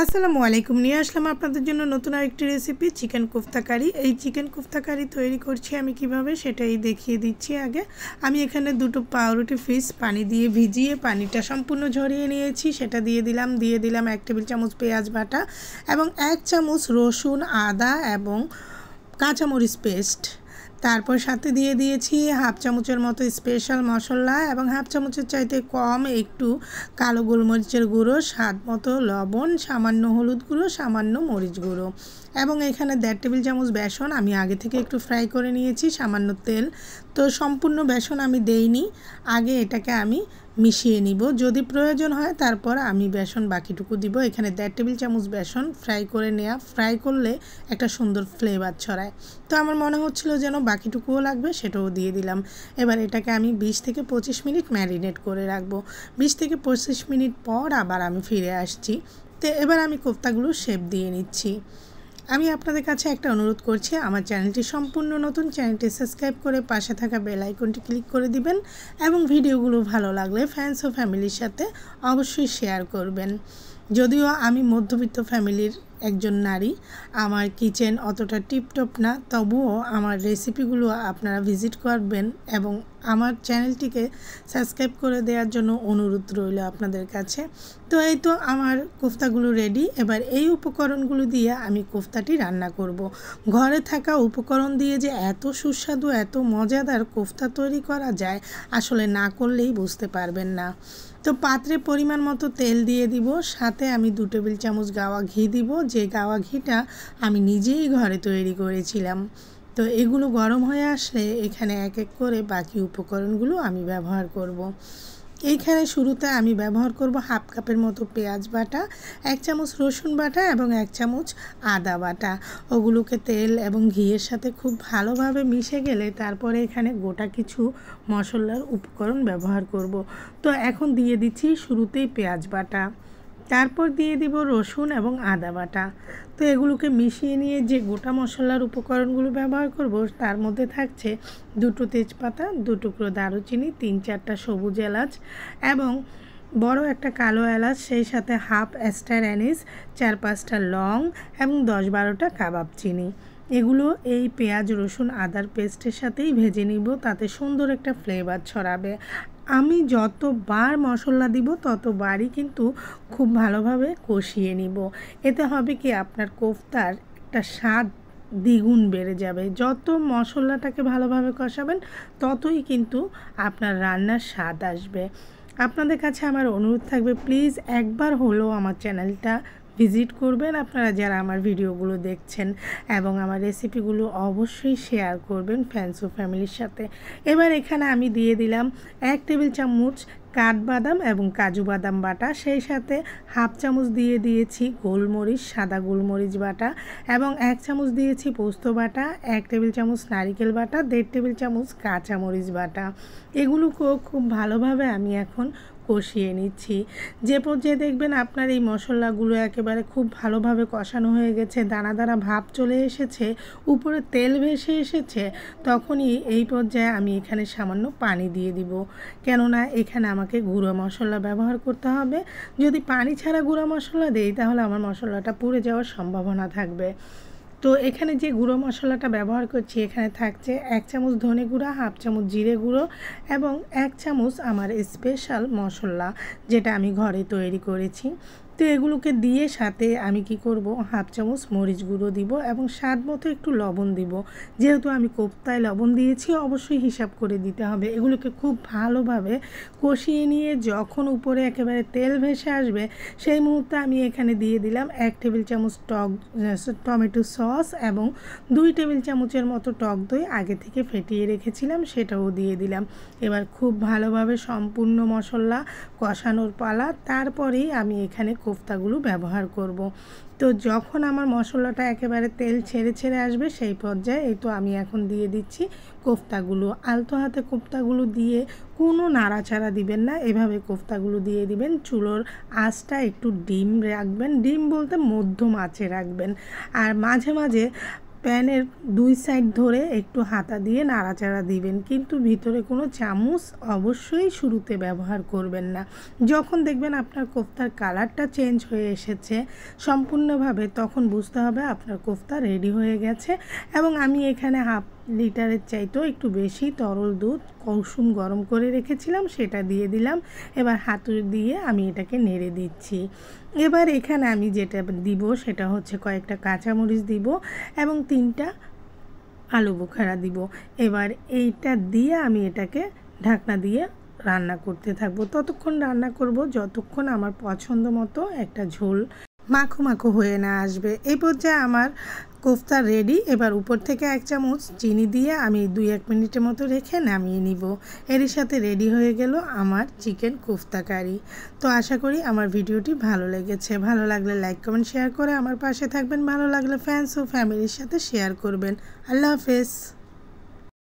আসসালামু আলাইকুম। নিয়ে আসলাম আপনাদের জন্য নতুন আরেকটি রেসিপি, চিকেন কোফতা কারি। এই চিকেন কোফতা কারি তৈরি করছি আমি কিভাবে সেটাই দেখিয়ে দিচ্ছি। আগে আমি এখানে দুটো পাউরুটি ফিশ পানি দিয়ে ভিজিয়ে পানিটা সম্পূর্ণ ঝরিয়ে নিয়েছি, সেটা দিয়ে দিলাম 1 টেবিল চামচ পেঁয়াজ বাটা এবং 1 চামচ রসুন, আদা এবং কাঁচামরিচ পেস্ট। তারপর সাথে দিয়ে দিয়েছি হাফ চামচের মতো স্পেশাল মশলা এবং হাফ চামচের চাইতে কম একটু কালো গোলমরিচের গুঁড়ো, স্বাদ মতো লবণ, সামান্য হলুদ গুঁড়ো, সামান্য মরিচ গুঁড়ো এবং এখানে 1.5 টেবিল চামচ বেসন আমি আগে থেকে একটু ফ্রাই করে নিয়েছি, সামান্য তেল। তো সম্পূর্ণ বেসন আমি দেইনি, আগে এটাকে আমি মিশিয়ে নিব, যদি প্রয়োজন হয় তারপর আমি বেসন বাকিটুকু দিব। এখানে 1.5 টেবিল চামচ বেসন ফ্রাই করে নেওয়া, ফ্রাই করলে একটা সুন্দর ফ্লেভার ছড়ায়। তো আমার মনে হচ্ছিল যেন বাকিটুকুও লাগবে, সেটাও দিয়ে দিলাম। এবার এটাকে আমি 20 থেকে 25 মিনিট ম্যারিনেট করে রাখবো। 20 থেকে 25 মিনিট পর আবার আমি ফিরে আসছি। তো এবার আমি কোফতাগুলো শেপ দিয়ে নিচ্ছি। আমি আপনাদের কাছে একটা অনুরোধ করছি, আমার চ্যানেলটি সম্পূর্ণ নতুন, চ্যানেলটি সাবস্ক্রাইব করে পাশে থাকা বেল আইকনটি ক্লিক করে দিবেন এবং ভিডিওগুলো ভালো লাগলে ফ্রেন্ডস ও ফ্যামিলির সাথে অবশ্যই শেয়ার করবেন। যদিও আমি মধ্যবিত্ত ফ্যামিলির একজন নারী, আমার কিচেন অতটা টিপটপ না, তবুও আমার রেসিপিগুলো আপনারা ভিজিট করবেন এবং আমার চ্যানেলটিকে সাবস্ক্রাইব করে দেওয়ার জন্য অনুরোধ রইল আপনাদের কাছে। তো এই তো আমার কোফতাগুলো রেডি। এবার এই উপকরণগুলো দিয়ে আমি কোফতাটি রান্না করব। ঘরে থাকা উপকরণ দিয়ে যে এত সুস্বাদু, এত মজাদার কোফতা তৈরি করা যায়, আসলে না করলেই বুঝতে পারবেন না। তো পাত্রে পরিমাণ মতো তেল দিয়ে দিব, সাথে আমি 2 টেবিল চামচ গাওয়া ঘি দিব, যে গাওয়া ঘিটা আমি নিজেই ঘরে তৈরি করেছিলাম। তো এগুলো গরম হয়ে আসলে এখানে এক এক করে বাকি উপকরণগুলো আমি ব্যবহার করব। এইখানে শুরুতে আমি ব্যবহার করব হাফ কাপের মতো পেঁয়াজ বাটা, 1 চামচ রসুন বাটা এবং 1 চামচ আদা বাটা। ওগুলোকে তেল এবং ঘিয়ের সাথে খুব ভালোভাবে মিশে গেলে তারপরে এখানে গোটা কিছু মশলার উপকরণ ব্যবহার করব। তো এখন দিয়ে দিচ্ছি শুরুতেই পেঁয়াজ বাটা, তারপর দিয়ে দিব রসুন এবং আদা বাটা। তো এগুলোকে মিশিয়ে নিয়ে যে গোটা মশলার উপকরণগুলো ব্যবহার করব তার মধ্যে থাকছে 2টো তেজপাতা, 2 টুকরো দারুচিনি, 3-4টা সবুজ এলাচ এবং বড় একটা কালো এলাচ, সেই সাথে হাফ স্টার অ্যানিস, 4-5টা লং এবং 10-12টা কাবাব চিনি। এগুলো এই পেঁয়াজ রসুন আদার পেস্টের সাথেই ভেজে নিব, তাতে সুন্দর একটা ফ্লেভার ছড়াবে। আমি যতবার মশলা দিব ততবারই কিন্তু খুব ভালোভাবে কষিয়ে নিব। এতে হবে কি, আপনার কোফতার একটা স্বাদ দ্বিগুণ বেড়ে যাবে। যত মশলাটাকে ভালোভাবে কষাবেন ততই কিন্তু আপনার রান্নার স্বাদ আসবে। আপনাদের কাছে আমার অনুরোধ থাকবে, প্লিজ একবার হলেও আমার চ্যানেলটা ভিজিট করবেন, আপনারা যারা আমার ভিডিওগুলো দেখছেন, এবং আমার রেসিপিগুলো অবশ্যই শেয়ার করবেন ফ্রেন্ডস ও ফ্যামিলির সাথে। এবার এখানে আমি দিয়ে দিলাম 1 টেবিল চামচ কাঠবাদাম এবং কাজু বাদাম বাটা, সেই সাথে হাফ চামচ দিয়ে দিয়েছি গোলমরিচ, সাদা গোলমরিচ বাটা এবং 1 চামচ দিয়েছি পোস্ত বাটা, 1 টেবিল চামচ নারিকেল বাটা, 1.5 টেবিল চামচ কাঁচামরিচ বাটা। এগুলোকেও খুব ভালোভাবে আমি এখন কষিয়ে নিচ্ছি। যে পর্যায়ে দেখবেন আপনার এই মশলাগুলো একেবারে খুব ভালোভাবে কষানো হয়ে গেছে, দানা দানা ভাব চলে এসেছে, উপরে তেল ভেসে এসেছে, তখনই এই পর্যায়ে আমি এখানে সামান্য পানি দিয়ে দিব, কেননা এখানে আমাকে গুঁড়ো মশলা ব্যবহার করতে হবে। যদি পানি ছাড়া গুঁড়ো মশলা দেই তাহলে আমার মশলাটা পুড়ে যাওয়ার সম্ভাবনা থাকবে। তো এখানে যে গুঁড়ো মশলাটা ব্যবহার করছি, এখানে থাকছে 1 চামচ ধনে গুঁড়া, হাফ চামচ জিরে গুঁড়ো এবং 1 চামচ আমার স্পেশাল মশলা, যেটা আমি ঘরে তৈরি করেছি। তো এগুলোকে দিয়ে সাথে আমি কি করব, হাফ চামচ মরিচ গুঁড়ো দিব এবং স্বাদ মতো একটু লবণ দিব। যেহেতু আমি কোফতায় লবণ দিয়েছি, অবশ্যই হিসাব করে দিতে হবে। এগুলোকে খুব ভালোভাবে কষিয়ে নিয়ে যখন উপরে একেবারে তেল ভেসে আসবে, সেই মুহূর্তে আমি এখানে দিয়ে দিলাম 1 টেবিল চামচ টমেটো সস এবং 2 টেবিল চামচের মতো টক দই আগে থেকে ফেটিয়ে রেখেছিলাম, সেটাও দিয়ে দিলাম। এবার খুব ভালোভাবে সম্পূর্ণ মশলা কষানোর পালা, তারপরেই আমি এখানে কোফতাগুলো ব্যবহার করব। তো যখন আমার মশলাটা একেবারে তেল ছেড়ে ছেড়ে আসবে, সেই পর্যায়ে এই তো আমি এখন দিয়ে দিচ্ছি কোফতাগুলো। আলতো হাতে কোফতাগুলো দিয়ে কোনো নাড়াচাড়া দিবেন না, এভাবে কোফতাগুলো দিয়ে দিবেন। চুলোর আঁচটা একটু ডিম রাখবেন, ডিম বলতে মধ্যম আঁচে রাখবেন, আর মাঝে মাঝে প্যানের দুই সাইড ধরে একটু হাতা দিয়ে নাড়াচাড়া দিবেন, কিন্তু ভিতরে কোনো চামচ অবশ্যই শুরুতে ব্যবহার করবেন না। যখন দেখবেন আপনার কোফতার কালারটা চেঞ্জ হয়ে এসেছে সম্পূর্ণভাবে, তখন বুঝতে হবে আপনার কোফতা রেডি হয়ে গেছে। এবং আমি এখানে হাফ লিটারের চাইতেও একটু বেশি তরল দুধ কুসুম গরম করে রেখেছিলাম, সেটা দিয়ে দিলাম। এবার হাতুড়ি দিয়ে আমি এটাকে নেড়ে দিচ্ছি। এবার এখানে আমি যেটা দিব সেটা হচ্ছে কয়েকটা কাঁচামরিচ দিব এবং 3টা আলু বোখারা দিব। এবার এইটা দিয়ে আমি এটাকে ঢাকনা দিয়ে রান্না করতে থাকবো। ততক্ষণ রান্না করব যতক্ষণ আমার পছন্দ মতো একটা ঝোল মাখো মাখো হয়ে না আসবে। এই পর্যায়ে আমার কোফতা রেডি। এবার উপর থেকে 1 চামচ চিনি দিয়ে আমি 2-1 মিনিটের মতো রেখে নামিয়ে নিব। এরই সাথে রেডি হয়ে গেল আমার চিকেন কোফতা কারি। তো আশা করি আমার ভিডিওটি ভালো লেগেছে। ভালো লাগলে লাইক কমেন্ট শেয়ার করে আমার পাশে থাকবেন। ভালো লাগলে ফ্রেন্ডস ও ফ্যামিলির সাথে শেয়ার করবেন। আল্লাহ হাফেজ।